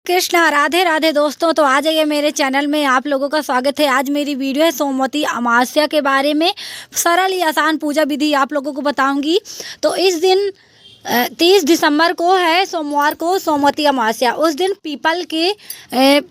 कृष्णा राधे राधे दोस्तों। तो आ जाइए मेरे चैनल में, आप लोगों का स्वागत है। आज मेरी वीडियो है सोमवती अमावस्या के बारे में। सरल ही आसान पूजा विधि आप लोगों को बताऊंगी। तो इस दिन 30 दिसंबर को है, सोमवार को सोमवती अमावस्या। उस दिन पीपल के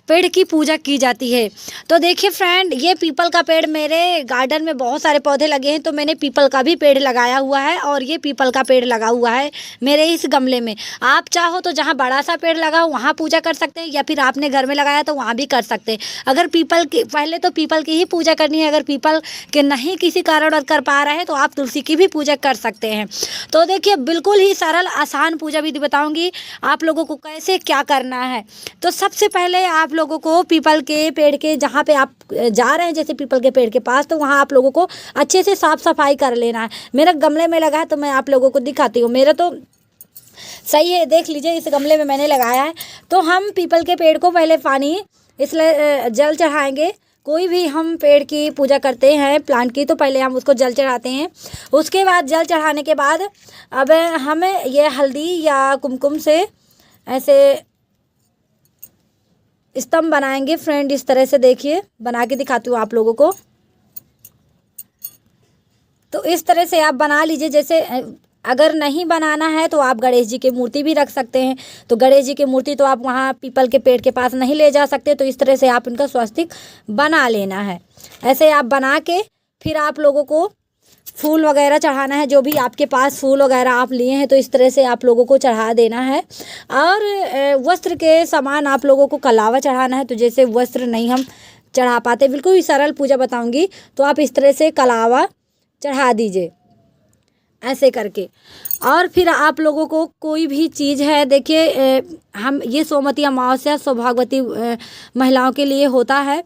पेड़ की पूजा की जाती है। तो देखिए फ्रेंड, ये पीपल का पेड़, मेरे गार्डन में बहुत सारे पौधे लगे हैं तो मैंने पीपल का भी पेड़ लगाया हुआ है। और ये पीपल का पेड़ लगा हुआ है मेरे इस गमले में। आप चाहो तो जहाँ बड़ा सा पेड़ लगा हो वहाँ पूजा कर सकते हैं, या फिर आपने घर में लगाया तो वहाँ भी कर सकते हैं। अगर पीपल की, पहले तो पीपल की ही पूजा करनी है। अगर पीपल के नहीं किसी कारण कर पा रहे हैं तो आप तुलसी की भी पूजा कर सकते हैं। तो देखिए, बिल्कुल ही सरल आसान पूजा विधि बताऊंगी आप लोगों को कैसे क्या करना है। तो सबसे पहले आप लोगों को पीपल के पेड़ के, जहाँ पे आप जा रहे हैं जैसे पीपल के पेड़ के पास, तो वहाँ आप लोगों को अच्छे से साफ सफाई कर लेना है। मेरा गमले में लगा है तो मैं आप लोगों को दिखाती हूँ। मेरा तो सही है, देख लीजिए, इस गमले में मैंने लगाया है। तो हम पीपल के पेड़ को पहले पानी, इसलिए जल चढ़ाएंगे। कोई भी हम पेड़ की पूजा करते हैं, प्लांट की, तो पहले हम उसको जल चढ़ाते हैं। उसके बाद जल चढ़ाने के बाद अब हम ये हल्दी या कुमकुम से ऐसे स्तंभ बनाएंगे फ्रेंड। इस तरह से देखिए, बना के दिखाती हूँ आप लोगों को। तो इस तरह से आप बना लीजिए। जैसे अगर नहीं बनाना है तो आप गणेश जी की मूर्ति भी रख सकते हैं। तो गणेश जी की मूर्ति तो आप वहाँ पीपल के पेड़ के पास नहीं ले जा सकते, तो इस तरह से आप उनका स्वस्तिक बना लेना है। ऐसे आप बना के फिर आप लोगों को फूल वगैरह चढ़ाना है। जो भी आपके पास फूल वगैरह आप लिए हैं तो इस तरह से आप लोगों को चढ़ा देना है। और वस्त्र के समान आप लोगों को कलावा चढ़ाना है। तो जैसे वस्त्र नहीं हम चढ़ा पाते, बिल्कुल ही सरल पूजा बताऊंगी, तो आप इस तरह से कलावा चढ़ा दीजिए ऐसे करके। और फिर आप लोगों को कोई भी चीज़ है, देखिए हम ये सोमवती अमावस्या सौभाग्यवती महिलाओं के लिए होता है,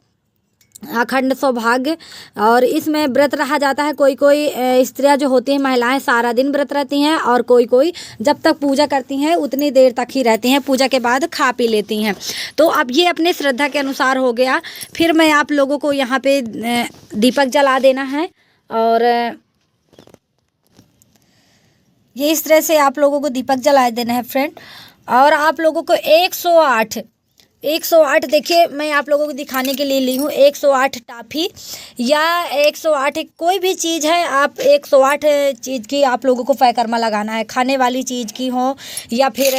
अखंड सौभाग्य। और इसमें व्रत रहा जाता है। कोई कोई स्त्रियां जो होती हैं, महिलाएं, सारा दिन व्रत रहती हैं। और कोई कोई जब तक पूजा करती हैं उतनी देर तक ही रहती हैं, पूजा के बाद खा पी लेती हैं। तो अब ये अपने श्रद्धा के अनुसार हो गया। फिर मैं आप लोगों को यहाँ पे दीपक जला देना है। और ये इस तरह से आप लोगों को दीपक जला देना है फ्रेंड। और आप लोगों को 108 देखिए, मैं आप लोगों को दिखाने के लिए ली हूँ 108 टाफी या 108 कोई भी चीज़ है। आप 108 चीज़ की आप लोगों को परिक्रमा लगाना है। खाने वाली चीज़ की हो या फिर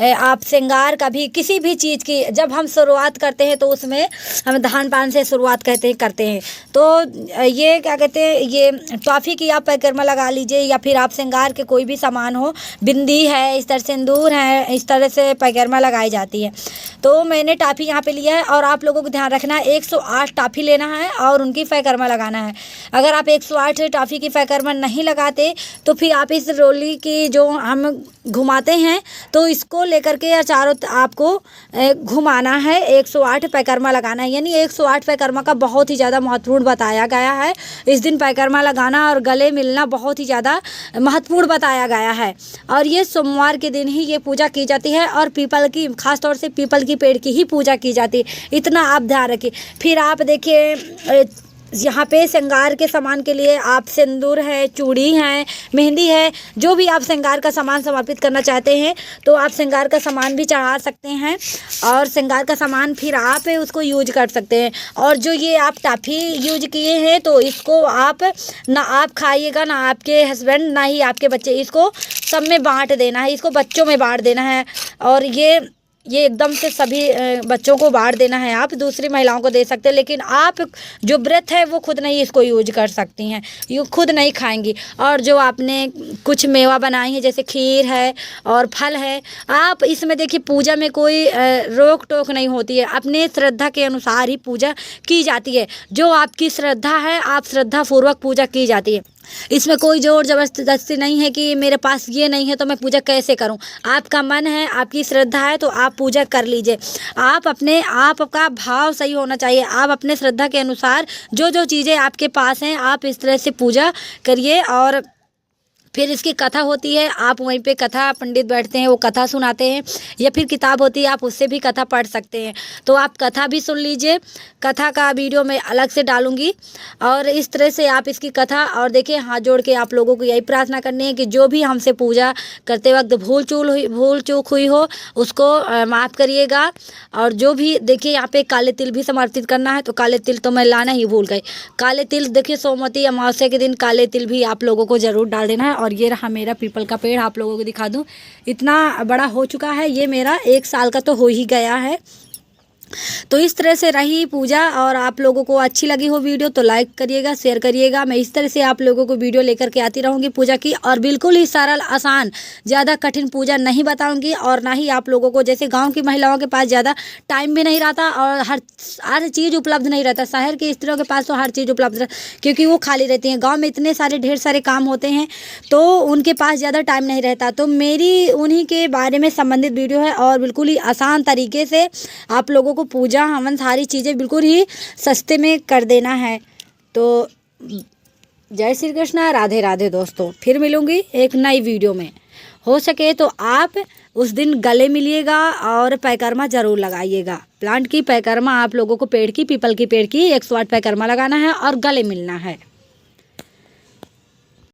आप श्रृंगार का भी, किसी भी चीज़ की। जब हम शुरुआत करते हैं तो उसमें हम धान पान से शुरुआत करते हैं। तो ये क्या कहते हैं, ये टॉफ़ी की आप परिक्रमा लगा लीजिए। या फिर आप श्रृंगार के कोई भी सामान हो, बिंदी है, इस तरह सिंदूर है, इस तरह से परिक्रमा लगाई जाती है। तो मैंने टाफी यहाँ पे लिया है। और आप लोगों को ध्यान रखना है 108 टाफी लेना है और उनकी परिक्रमा लगाना है। अगर आप 108 टाफी की परिक्रमा नहीं लगाते तो फिर आप इस रोली की जो हम घुमाते हैं, तो इसको लेकर के या चारों आपको घुमाना है। 108 परिक्रमा लगाना है। यानी 108 परिक्रमा का बहुत ही ज़्यादा महत्वपूर्ण बताया गया है। इस दिन परिक्रमा लगाना और गले मिलना बहुत ही ज़्यादा महत्वपूर्ण बताया गया है। और ये सोमवार के दिन ही ये पूजा की जाती है। और पीपल की, खासतौर से पीपल की पेड़ की ही पूजा की जाती है, इतना आप ध्यान रखिए। फिर आप देखिए, यहाँ पे श्रृंगार के सामान के लिए आप सिंदूर है, चूड़ी है, मेहंदी है, जो भी आप श्रृंगार का सामान समर्पित करना चाहते हैं तो आप श्रृंगार का सामान भी चढ़ा सकते हैं। और श्रृंगार का सामान फिर आप उसको यूज कर सकते हैं। और जो ये आप टाफी यूज किए हैं तो इसको आप ना आप खाइएगा, ना आपके हस्बैंड, ना ही आपके बच्चे। इसको सब में बांट देना है, इसको बच्चों में बांट देना है। और ये एकदम से सभी बच्चों को बांट देना है। आप दूसरी महिलाओं को दे सकते हैं, लेकिन आप जो व्रत है वो खुद नहीं इसको यूज कर सकती हैं, ये खुद नहीं खाएंगी। और जो आपने कुछ मेवा बनाई है, जैसे खीर है और फल है, आप इसमें देखिए पूजा में कोई रोक टोक नहीं होती है। अपने श्रद्धा के अनुसार ही पूजा की जाती है। जो आपकी श्रद्धा है, आप श्रद्धा पूर्वक पूजा की जाती है। इसमें कोई जोर जबरदस्ती नहीं है कि मेरे पास ये नहीं है तो मैं पूजा कैसे करूं। आपका मन है, आपकी श्रद्धा है तो आप पूजा कर लीजिए। आपका भाव सही होना चाहिए। आप अपने श्रद्धा के अनुसार जो जो चीज़ें आपके पास हैं आप इस तरह से पूजा करिए। और फिर इसकी कथा होती है, आप वहीं पे कथा पंडित बैठते हैं, वो कथा सुनाते हैं, या फिर किताब होती है, आप उससे भी कथा पढ़ सकते हैं। तो आप कथा भी सुन लीजिए, कथा का वीडियो मैं अलग से डालूंगी। और इस तरह से आप इसकी कथा, और देखिए हाथ जोड़ के आप लोगों को यही प्रार्थना करनी है कि जो भी हमसे पूजा करते वक्त भूल चूक हुई हो उसको माफ़ करिएगा। और जो भी देखिए यहाँ पे काले तिल भी समर्पित करना है, तो काले तिल तो मैं लाना ही भूल गई। काले तिल देखिए सोमवती अमावस्या के दिन काले तिल भी आप लोगों को ज़रूर डाल देना है। और ये रहा मेरा पीपल का पेड़, आप लोगों को दिखा दूँ, इतना बड़ा हो चुका है, ये मेरा 1 साल का तो हो ही गया है। तो इस तरह से रही पूजा। और आप लोगों को अच्छी लगी हो वीडियो तो लाइक करिएगा, शेयर करिएगा। मैं इस तरह से आप लोगों को वीडियो लेकर के आती रहूँगी पूजा की, और बिल्कुल ही सरल आसान, ज़्यादा कठिन पूजा नहीं बताऊँगी। और ना ही आप लोगों को, जैसे गांव की महिलाओं के पास ज़्यादा टाइम भी नहीं रहता और हर चीज़ उपलब्ध नहीं रहता, शहर की स्त्रियों के पास तो हर चीज़ उपलब्ध रहता, क्योंकि वो खाली रहती हैं। गाँव में इतने सारे ढेर सारे काम होते हैं तो उनके पास ज़्यादा टाइम नहीं रहता। तो मेरी उन्हीं के बारे में संबंधित वीडियो है, और बिल्कुल ही आसान तरीके से आप लोगों को पूजा हवन सारी चीज़ें बिल्कुल ही सस्ते में कर देना है। तो जय श्री कृष्णा, राधे राधे दोस्तों। फिर मिलूंगी एक नई वीडियो में। हो सके तो आप उस दिन गले मिलिएगा और पैकर्मा ज़रूर लगाइएगा। प्लांट की पैकर्मा आप लोगों को, पेड़ की, पीपल की पेड़ की 108 पैकर्मा लगाना है और गले मिलना है।